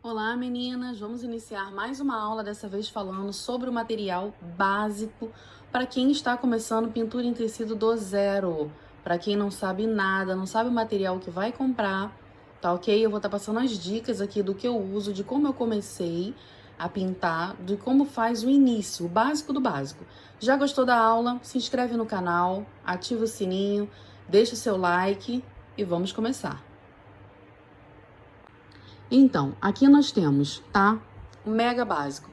Olá meninas, vamos iniciar mais uma aula, dessa vez falando sobre o material básico para quem está começando pintura em tecido do zero. Para quem não sabe nada, não sabe o material que vai comprar, tá ok? Eu vou estar passando as dicas aqui do que eu uso, de como eu comecei a pintar, de como faz o início, o básico do básico. Já gostou da aula? Se inscreve no canal, ativa o sininho, deixa o seu like e vamos começar. Então, aqui nós temos, tá? O mega básico.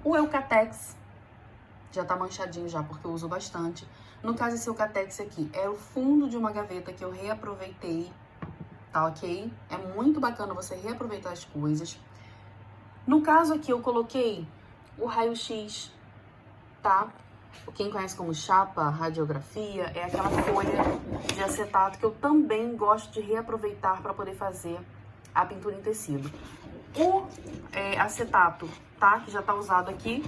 O Eucatex, já tá manchadinho já, porque eu uso bastante. No caso, esse Eucatex aqui é o fundo de uma gaveta que eu reaproveitei, tá ok? É muito bacana você reaproveitar as coisas. No caso aqui, eu coloquei o raio-x, tá? Quem conhece como chapa, radiografia, é aquela folha de acetato que eu também gosto de reaproveitar para poder fazer a pintura em tecido. O acetato, tá? Que já tá usado aqui.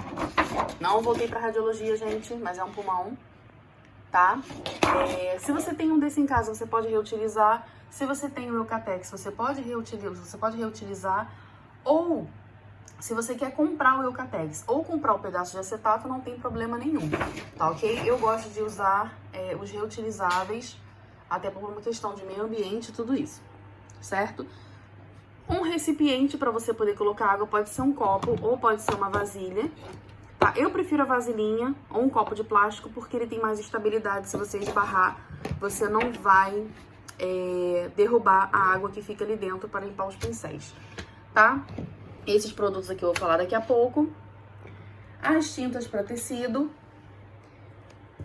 Não voltei pra radiologia, gente, mas é um pulmão, tá? Se você tem um desse em casa, você pode reutilizar. Se você tem o Eucatex, você pode reutilizar. Ou, se você quer comprar o Eucatex ou comprar o pedaço de acetato, não tem problema nenhum, tá ok? Eu gosto de usar os reutilizáveis, até por uma questão de meio ambiente e tudo isso, certo? Um recipiente para você poder colocar água, pode ser um copo ou pode ser uma vasilha, tá? Eu prefiro a vasilhinha ou um copo de plástico porque ele tem mais estabilidade. Se você esbarrar, você não vai derrubar a água que fica ali dentro para limpar os pincéis, tá? Esses produtos aqui eu vou falar daqui a pouco. As tintas para tecido,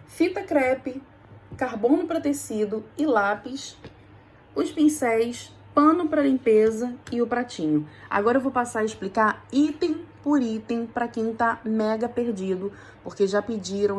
fita crepe, carbono para tecido e lápis, os pincéis, pano para limpeza e o pratinho. Agora eu vou passar a explicar item por item para quem tá mega perdido, porque já pediram,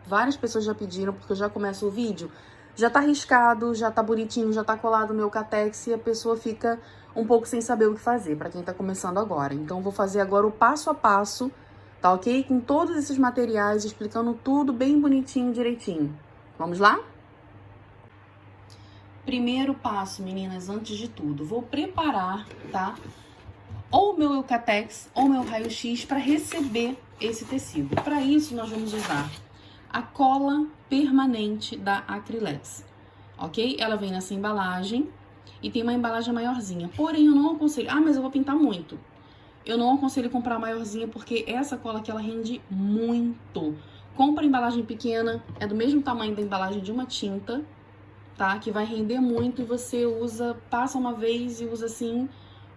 várias pessoas já pediram, porque eu já começo o vídeo, já tá riscado, já tá bonitinho, já tá colado no Eucatex e a pessoa fica um pouco sem saber o que fazer, para quem tá começando agora. Então eu vou fazer agora o passo a passo, tá ok? Com todos esses materiais, explicando tudo bem bonitinho, direitinho. Vamos lá? Primeiro passo, meninas, antes de tudo, vou preparar, tá? Ou meu Eucatex ou meu raio-x para receber esse tecido. Para isso, nós vamos usar a cola permanente da Acrylex, ok? Ela vem nessa embalagem e tem uma embalagem maiorzinha. Porém, eu não aconselho... Ah, mas eu vou pintar muito. Eu não aconselho comprar a maiorzinha porque essa cola aqui, ela rende muito. Compra a embalagem pequena, é do mesmo tamanho da embalagem de uma tinta, tá? Que vai render muito e você usa, passa uma vez e usa assim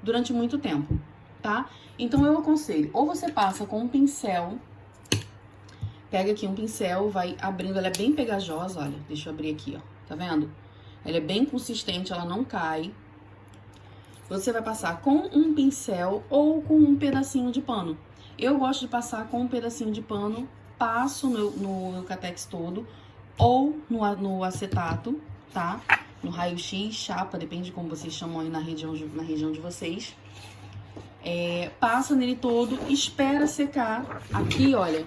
durante muito tempo, tá? Então eu aconselho, ou você passa com um pincel, pega aqui um pincel, vai abrindo, ela é bem pegajosa, olha, deixa eu abrir aqui, ó, tá vendo? Ela é bem consistente, ela não cai. Você vai passar com um pincel ou com um pedacinho de pano. Eu gosto de passar com um pedacinho de pano, passo no Eucatex todo, ou no acetato, tá? No raio-x, chapa, depende de como vocês chamam aí na região de vocês. Passa nele todo, espera secar. Aqui, olha,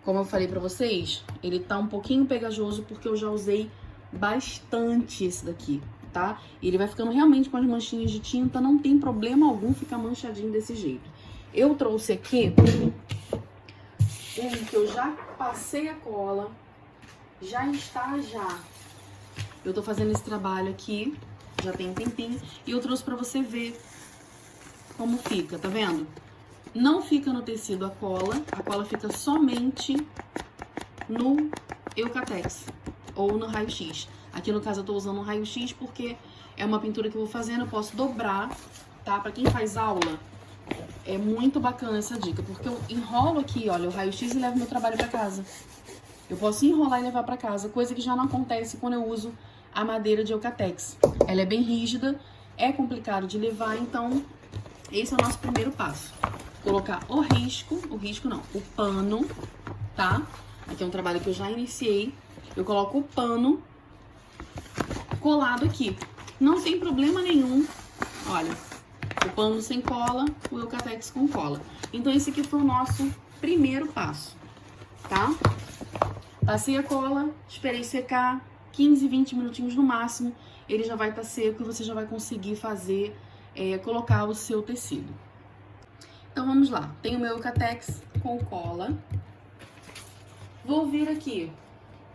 como eu falei pra vocês, ele tá um pouquinho pegajoso porque eu já usei bastante esse daqui, tá? Ele vai ficando realmente com as manchinhas de tinta, não tem problema algum ficar manchadinho desse jeito. Eu trouxe aqui um que eu já passei a cola, já está já. Eu tô fazendo esse trabalho aqui, já tem um tempinho, e eu trouxe pra você ver como fica, tá vendo? Não fica no tecido a cola fica somente no Eucatex ou no raio-x. Aqui no caso eu tô usando um raio-x porque é uma pintura que eu vou fazendo, eu posso dobrar, tá? Pra quem faz aula, é muito bacana essa dica, porque eu enrolo aqui, olha, o raio-x e levo meu trabalho pra casa. Eu posso enrolar e levar pra casa, coisa que já não acontece quando eu uso a madeira de Eucatex. Ela é bem rígida, é complicado de levar, então esse é o nosso primeiro passo. Colocar o pano, tá? Aqui é um trabalho que eu já iniciei. Eu coloco o pano colado aqui. Não tem problema nenhum. Olha, o pano sem cola, o Eucatex com cola. Então esse aqui foi o nosso primeiro passo, tá? Passei a cola, esperei secar, 15, 20 minutinhos no máximo, ele já vai estar seco e você já vai conseguir fazer, colocar o seu tecido, Então vamos lá. Tenho o meu Eucatex com cola. Vou vir aqui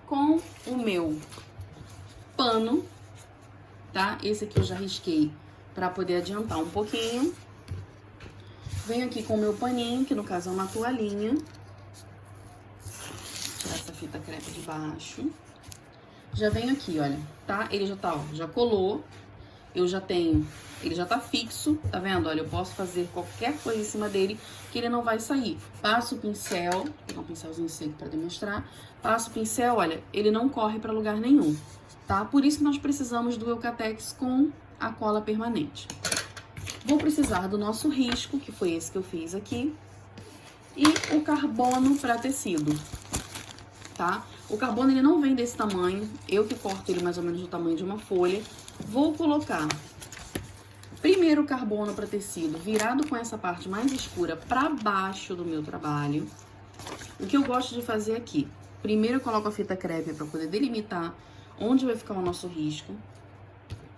com o meu pano, tá? Esse aqui eu já risquei para poder adiantar um pouquinho. Venho aqui com o meu paninho, que no caso é uma toalhinha. Tirar essa fita crepe de baixo. Já venho aqui, olha, tá? Ele já tá, ó, já colou. Eu já tenho, ele já tá fixo, tá vendo? Olha, eu posso fazer qualquer coisa em cima dele que ele não vai sair. Passo o pincel, vou pegar um pincelzinho seco pra demonstrar. Passo o pincel, olha, ele não corre pra lugar nenhum, tá? Por isso que nós precisamos do Eucatex com a cola permanente. Vou precisar do nosso risco, que foi esse que eu fiz aqui, e o carbono para tecido, tá? O carbono, ele não vem desse tamanho, eu que corto ele mais ou menos do tamanho de uma folha. Vou colocar primeiro o carbono para tecido virado com essa parte mais escura para baixo do meu trabalho. O que eu gosto de fazer aqui, primeiro eu coloco a fita crepe para poder delimitar onde vai ficar o nosso risco,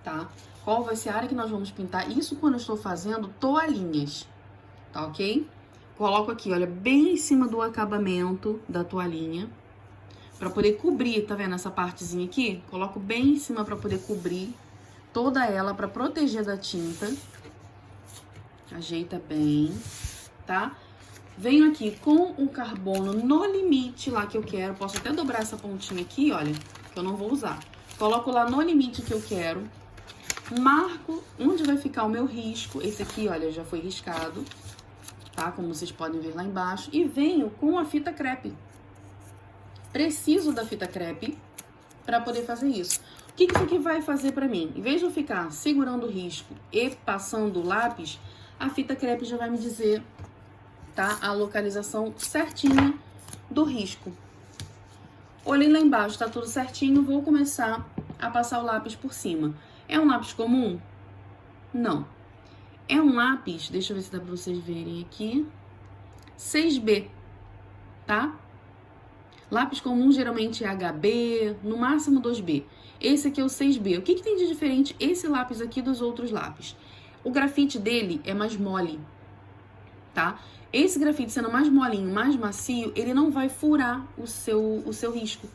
tá? Qual vai ser a área que nós vamos pintar, isso quando eu estou fazendo toalhinhas, tá ok? Coloco aqui, olha, bem em cima do acabamento da toalhinha, para poder cobrir, tá vendo essa partezinha aqui? Coloco bem em cima para poder cobrir toda ela, para proteger da tinta. Ajeita bem, tá? Venho aqui com o carbono no limite lá que eu quero. Posso até dobrar essa pontinha aqui, olha, que eu não vou usar. Coloco lá no limite que eu quero. Marco onde vai ficar o meu risco. Esse aqui, olha, já foi riscado, tá? Como vocês podem ver lá embaixo. E venho com a fita crepe. Preciso da fita crepe para poder fazer isso. O que isso aqui vai fazer para mim? Em vez de eu ficar segurando o risco e passando o lápis, a fita crepe já vai me dizer, tá? A localização certinha do risco. Olhei lá embaixo, tá tudo certinho, vou começar a passar o lápis por cima. É um lápis comum? Não. É um lápis, deixa eu ver se dá pra vocês verem aqui, 6B, tá? Lápis comum geralmente é HB, no máximo 2B. Esse aqui é o 6B. O que tem de diferente esse lápis aqui dos outros lápis? O grafite dele é mais mole, tá? Esse grafite sendo mais molinho, mais macio, ele não vai furar o seu risco.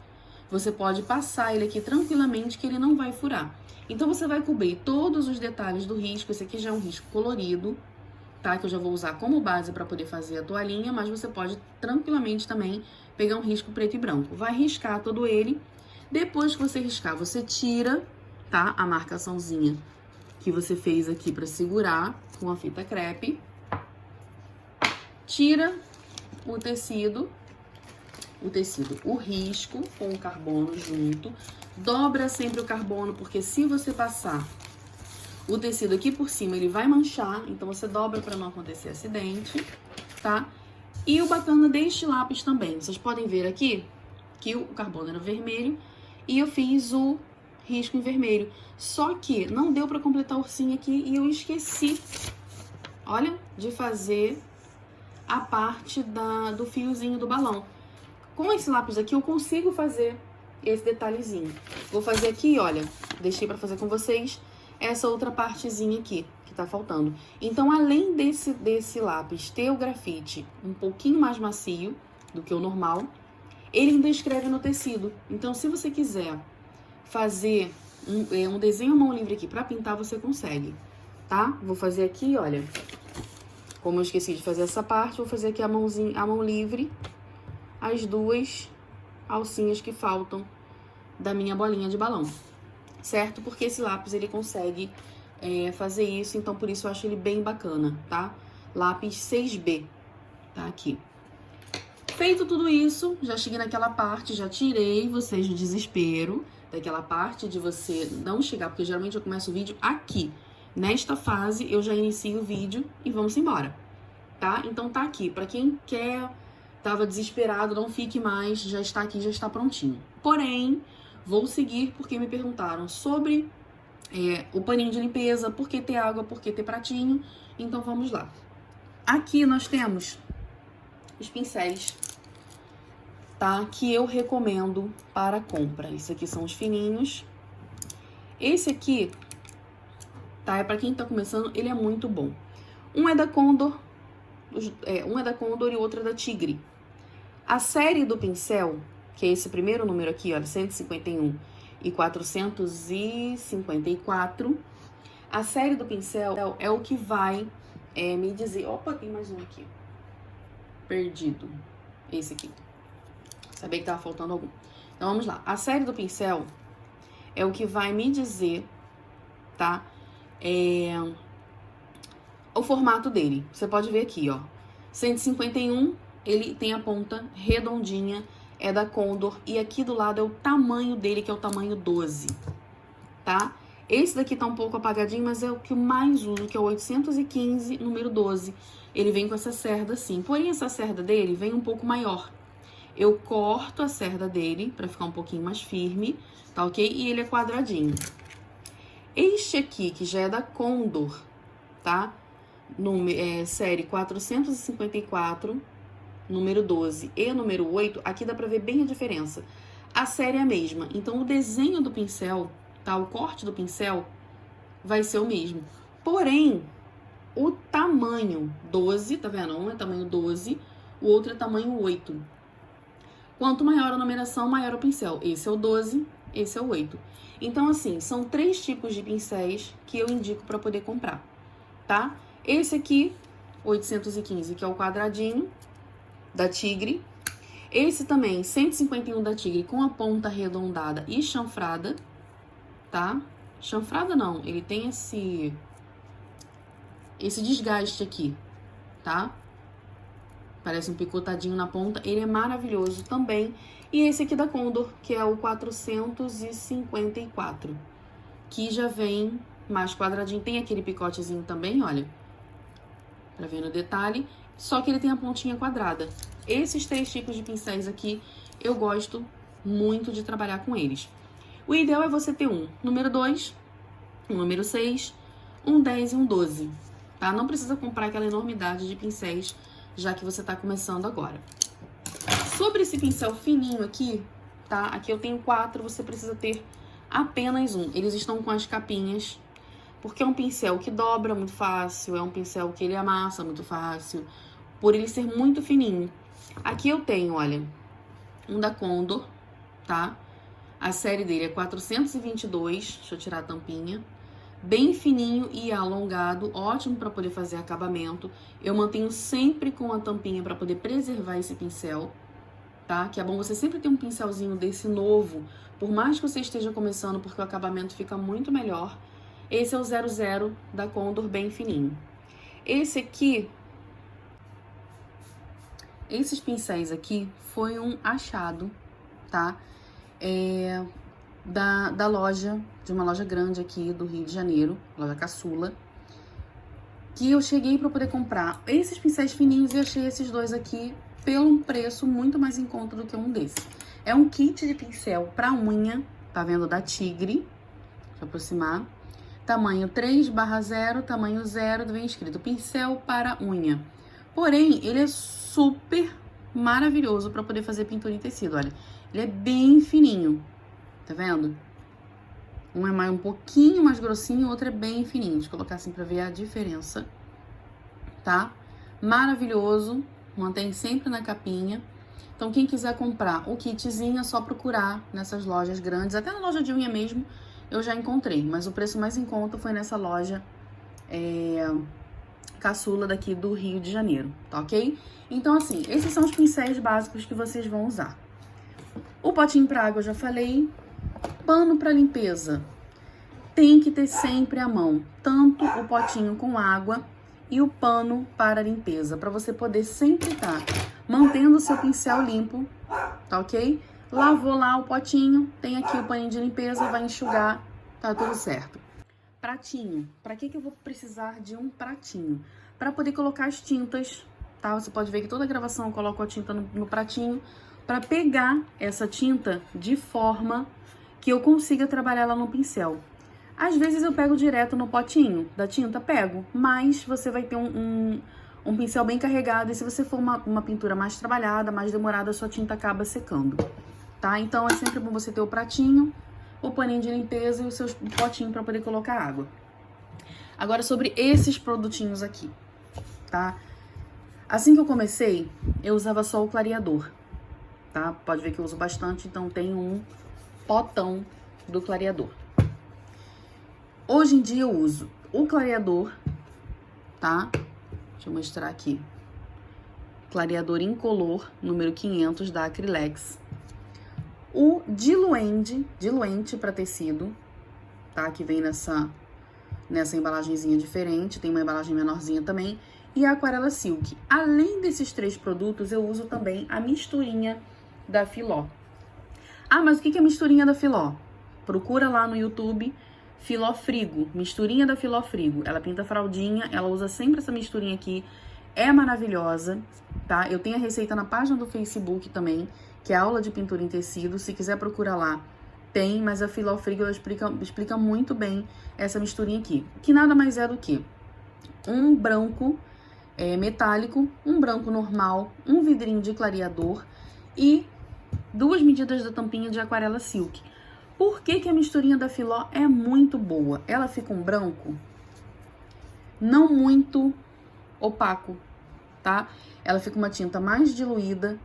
Você pode passar ele aqui tranquilamente que ele não vai furar. Então, você vai cobrir todos os detalhes do risco. Esse aqui já é um risco colorido, tá? Que eu já vou usar como base para poder fazer a toalhinha, mas você pode tranquilamente também pegar um risco preto e branco. Vai riscar todo ele. Depois que você riscar, você tira, tá? A marcaçãozinha que você fez aqui para segurar com a fita crepe. Tira o tecido, o risco com o carbono junto. Dobra sempre o carbono, porque se você passar o tecido aqui por cima, ele vai manchar, então você dobra para não acontecer acidente, tá? E o bacana deste lápis também, vocês podem ver aqui que o carbono era vermelho e eu fiz o risco em vermelho. Só que não deu para completar o ursinho aqui e eu esqueci, olha, de fazer a parte do fiozinho do balão. Com esse lápis aqui eu consigo fazer esse detalhezinho. Vou fazer aqui, olha, deixei para fazer com vocês essa outra partezinha aqui que tá faltando. Então, além desse lápis ter o grafite um pouquinho mais macio do que o normal, ele ainda escreve no tecido. Então, se você quiser fazer um desenho à mão livre aqui para pintar, você consegue, tá? Vou fazer aqui, olha, como eu esqueci de fazer essa parte, vou fazer aqui a mão livre, as duas alcinhas que faltam da minha bolinha de balão, certo? Porque esse lápis, ele consegue fazer isso, então por isso eu acho ele bem bacana, tá? Lápis 6B, tá aqui. Feito tudo isso, já cheguei naquela parte, já tirei vocês do desespero, daquela parte de você não chegar, porque geralmente eu começo o vídeo aqui. Nesta fase, eu já inicio o vídeo e vamos embora, tá? Então tá aqui, pra quem tava desesperado, não fique mais, já está aqui, já está prontinho. Porém, vou seguir porque me perguntaram sobre o paninho de limpeza, por que ter água, por que ter pratinho, então vamos lá. Aqui nós temos os pincéis, tá? Que eu recomendo para compra. Esse aqui são os fininhos. Esse aqui, tá? É para quem tá começando, ele é muito bom. Um é da Condor, Um é da Condor e o outro é da Tigre. A série do pincel, que é esse primeiro número aqui, ó, 151 e 454, a série do pincel é o que vai me dizer... Opa, tem mais um aqui. Perdido. Esse aqui. Sabia que tava faltando algum. Então, vamos lá. A série do pincel é o que vai me dizer, tá? O formato dele. Você pode ver aqui, ó. 151, ele tem a ponta redondinha, é da Condor. E aqui do lado é o tamanho dele, que é o tamanho 12, tá? Esse daqui tá um pouco apagadinho, mas é o que eu mais uso, que é o 815, número 12. Ele vem com essa cerda assim. Porém, essa cerda dele vem um pouco maior. Eu corto a cerda dele pra ficar um pouquinho mais firme, tá ok? E ele é quadradinho. Este aqui, que já é da Condor, tá? Série 454, número 12 e número 8, aqui dá pra ver bem a diferença. A série é a mesma, então o desenho do pincel, tá? O corte do pincel vai ser o mesmo. Porém, o tamanho 12, tá vendo? Um é tamanho 12, o outro é tamanho 8. Quanto maior a numeração, maior o pincel. Esse é o 12, esse é o 8. Então, assim, são 3 tipos de pincéis que eu indico para poder comprar, tá? Esse aqui, 815, que é o quadradinho da Tigre. Esse também, 151 da Tigre, com a ponta arredondada e chanfrada, tá? Chanfrada não, ele tem esse desgaste aqui, tá? Parece um picotadinho na ponta. Ele é maravilhoso também. E esse aqui da Condor, que é o 454, que já vem mais quadradinho. Tem aquele picotezinho também, olha, pra ver no detalhe. Só que ele tem a pontinha quadrada. Esses 3 tipos de pincéis aqui, eu gosto muito de trabalhar com eles. O ideal é você ter um número 2, um número 6, um 10 e um 12, tá? Não precisa comprar aquela enormidade de pincéis, já que você tá começando agora. Sobre esse pincel fininho aqui, tá? Aqui eu tenho 4, você precisa ter apenas um. Eles estão com as capinhas, porque é um pincel que dobra muito fácil, é um pincel que ele amassa muito fácil, por ele ser muito fininho. Aqui eu tenho, olha, um da Condor, tá? A série dele é 422, deixa eu tirar a tampinha. Bem fininho e alongado, ótimo para poder fazer acabamento. Eu mantenho sempre com a tampinha para poder preservar esse pincel, tá? Que é bom você sempre ter um pincelzinho desse novo, por mais que você esteja começando, porque o acabamento fica muito melhor. Esse é o 00 da Condor, bem fininho. Esse aqui, esses pincéis aqui, foi um achado, tá? Da loja, de uma loja grande aqui do Rio de Janeiro, loja Caçula, que eu cheguei para poder comprar esses pincéis fininhos e achei esses dois aqui pelo um preço muito mais em conta do que um desses. É um kit de pincel para unha, tá vendo? Da Tigre, deixa eu aproximar, tamanho 3/0, tamanho 0, vem escrito pincel para unha. Porém, ele é super maravilhoso para poder fazer pintura em tecido, olha, ele é bem fininho. Tá vendo? Um é um pouquinho mais grossinho, o outro é bem fininho. Deixa eu colocar assim pra ver a diferença, tá? Maravilhoso, mantém sempre na capinha. Então, quem quiser comprar o kitzinho, é só procurar nessas lojas grandes. Até na loja de unha mesmo, eu já encontrei. Mas o preço mais em conta foi nessa loja Caçula daqui do Rio de Janeiro, tá ok? Então, assim, esses são os pincéis básicos que vocês vão usar. O potinho pra água eu já falei. Pano para limpeza, tem que ter sempre à mão, tanto o potinho com água e o pano para limpeza, para você poder sempre estar mantendo o seu pincel limpo, tá ok? Lavou lá o potinho, tem aqui o paninho de limpeza, vai enxugar, tá tudo certo. Pratinho, para que eu vou precisar de um pratinho? Para poder colocar as tintas, tá? Você pode ver que toda a gravação eu coloco a tinta no pratinho, para pegar essa tinta de forma que eu consiga trabalhar ela no pincel. Às vezes eu pego direto no potinho da tinta, pego, mas você vai ter um pincel bem carregado, e se você for uma pintura mais trabalhada, mais demorada, a sua tinta acaba secando, tá? Então é sempre bom você ter o pratinho, o paninho de limpeza e o seu potinho para poder colocar água. Agora sobre esses produtinhos aqui, tá? Assim que eu comecei, eu usava só o clareador, tá? Pode ver que eu uso bastante, então tem um potão do clareador. Hoje em dia eu uso o clareador, tá? Deixa eu mostrar aqui. Clareador incolor, número 500 da Acrylex. O diluente para tecido, tá? Que vem nessa embalagenzinha diferente, tem uma embalagem menorzinha também. E a Aquarela Silk. Além desses 3 produtos, eu uso também a misturinha da Filó. Ah, mas o que é a misturinha da Filó? Procura lá no YouTube, Filó Frigo, misturinha da Filó Frigo. Ela pinta fraldinha, ela usa sempre essa misturinha aqui. É maravilhosa, tá? Eu tenho a receita na página do Facebook também, que é aula de pintura em tecido. Se quiser procurar lá, tem, mas a Filó Frigo ela explica muito bem essa misturinha aqui. Que nada mais é do que um branco metálico, um branco normal, um vidrinho de clareador e 2 medidas da tampinha de Aquarela Silk. Por que a misturinha da Filó é muito boa? Ela fica um branco não muito opaco, tá? Ela fica uma tinta mais diluída.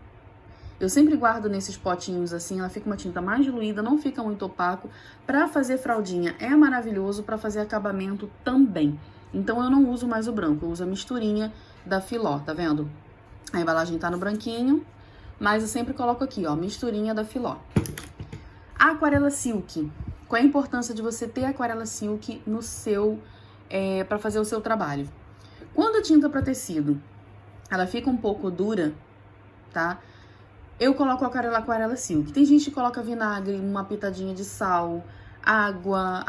Eu sempre guardo nesses potinhos assim, ela fica uma tinta mais diluída, não fica muito opaco. Pra fazer fraldinha é maravilhoso, pra fazer acabamento também. Então eu não uso mais o branco, eu uso a misturinha da Filó, tá vendo? A embalagem tá no branquinho, mas eu sempre coloco aqui, ó, misturinha da Filó. A Aquarela Silk. Qual é a importância de você ter a Aquarela Silk no seu, pra fazer o seu trabalho? Quando a tinta para tecido, ela fica um pouco dura, tá? Eu coloco a Aquarela Silk. Tem gente que coloca vinagre, uma pitadinha de sal, água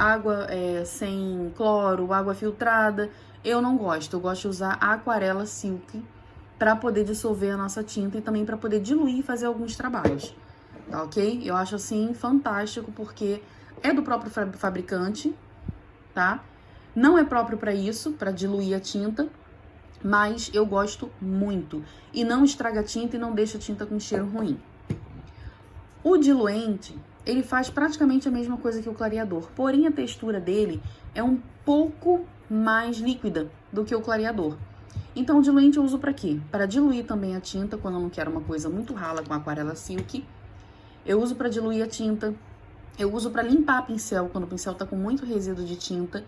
sem cloro, água filtrada. Eu não gosto. Eu gosto de usar a Aquarela Silk para poder dissolver a nossa tinta e também para poder diluir e fazer alguns trabalhos, tá ok? Eu acho assim fantástico porque é do próprio fabricante, tá? Não é próprio para isso, para diluir a tinta, mas eu gosto muito. E não estraga a tinta e não deixa a tinta com cheiro ruim. O diluente, ele faz praticamente a mesma coisa que o clareador, porém a textura dele é um pouco mais líquida do que o clareador. Então o diluente eu uso para quê? Para diluir também a tinta, quando eu não quero uma coisa muito rala com a Aquarela Silk. Eu uso para diluir a tinta. Eu uso para limpar pincel, quando o pincel tá com muito resíduo de tinta.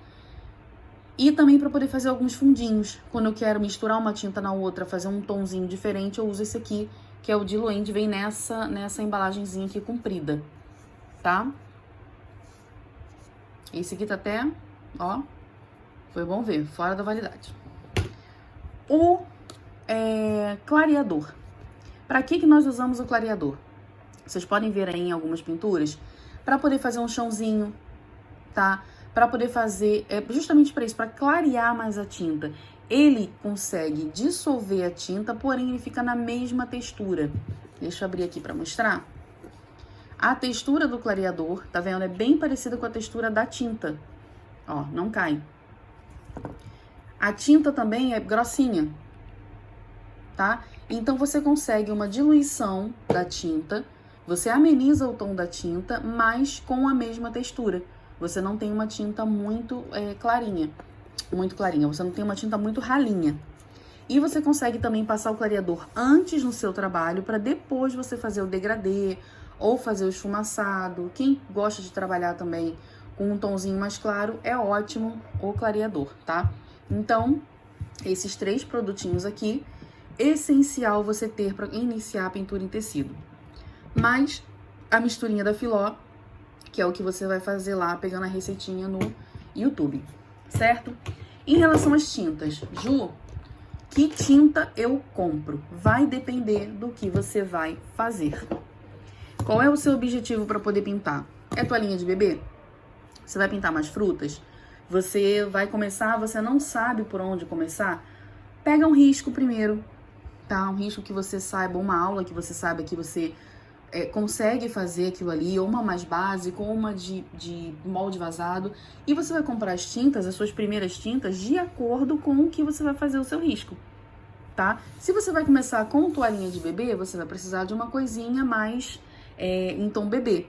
E também para poder fazer alguns fundinhos. Quando eu quero misturar uma tinta na outra, fazer um tomzinho diferente, eu uso esse aqui, que é o diluente, vem nessa embalagenzinha aqui comprida, tá? Esse aqui tá até, ó, foi bom ver, fora da validade. O clareador. Para que nós usamos o clareador? Vocês podem ver aí em algumas pinturas, para poder fazer um chãozinho, tá? Para poder fazer, justamente para isso, para clarear mais a tinta. Ele consegue dissolver a tinta, porém ele fica na mesma textura. Deixa eu abrir aqui para mostrar. A textura do clareador, tá vendo? É bem parecida com a textura da tinta. Ó, não cai. A tinta também é grossinha, tá? Então você consegue uma diluição da tinta, você ameniza o tom da tinta, mas com a mesma textura. Você não tem uma tinta muito clarinha, você não tem uma tinta muito ralinha. E você consegue também passar o clareador antes no seu trabalho, para depois você fazer o degradê ou fazer o esfumaçado. Quem gosta de trabalhar também com um tomzinho mais claro, é ótimo o clareador, tá? Então, esses 3 produtinhos aqui, essencial você ter para iniciar a pintura em tecido. Mas a misturinha da Filó, que é o que você vai fazer lá, pegando a receitinha no YouTube, certo? Em relação às tintas, Ju, que tinta eu compro? Vai depender do que você vai fazer. Qual é o seu objetivo para poder pintar? É toalhinha de bebê? Você vai pintar mais frutas? Você vai começar, você não sabe por onde começar? Pega um risco primeiro, tá? Um risco que você saiba, uma aula que você saiba que você consegue fazer aquilo ali, ou uma mais básica, ou uma de molde vazado, e você vai comprar as tintas, as suas primeiras tintas, de acordo com o que você vai fazer o seu risco, tá? Se você vai começar com toalhinha de bebê, você vai precisar de uma coisinha mais em tom bebê.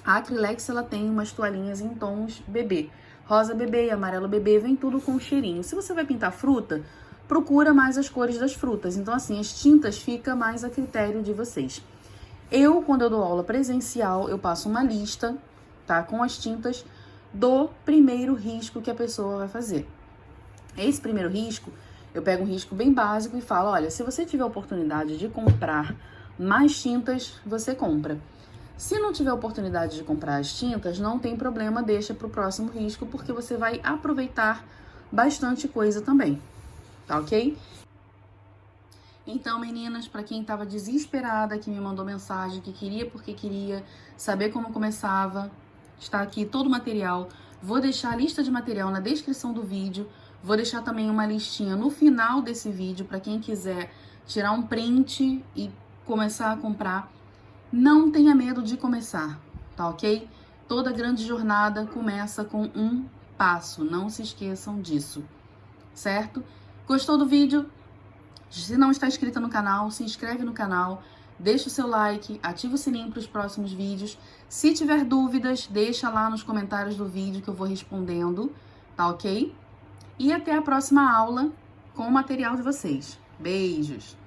A Acrylex, ela tem umas toalhinhas em tons bebê, rosa bebê e amarelo bebê, vem tudo com cheirinho. Se você vai pintar fruta, procura mais as cores das frutas. Então, assim, as tintas fica mais a critério de vocês. Quando eu dou aula presencial, eu passo uma lista, tá? Com as tintas do primeiro risco que a pessoa vai fazer. Esse primeiro risco, eu pego um risco bem básico e falo, olha, se você tiver oportunidade de comprar mais tintas, você compra. Se não tiver oportunidade de comprar as tintas, não tem problema, deixa para o próximo risco, porque você vai aproveitar bastante coisa também, tá ok? Então, meninas, para quem estava desesperada, que me mandou mensagem, que queria porque queria saber como começava, está aqui todo o material. Vou deixar a lista de material na descrição do vídeo. Vou deixar também uma listinha no final desse vídeo para quem quiser tirar um print e começar a comprar. Não tenha medo de começar, tá ok? Toda grande jornada começa com um passo, não se esqueçam disso, certo? Gostou do vídeo? Se não está inscrita no canal, se inscreve no canal, deixa o seu like, ativa o sininho para os próximos vídeos. Se tiver dúvidas, deixa lá nos comentários do vídeo que eu vou respondendo, tá ok? E até a próxima aula com o material de vocês. Beijos!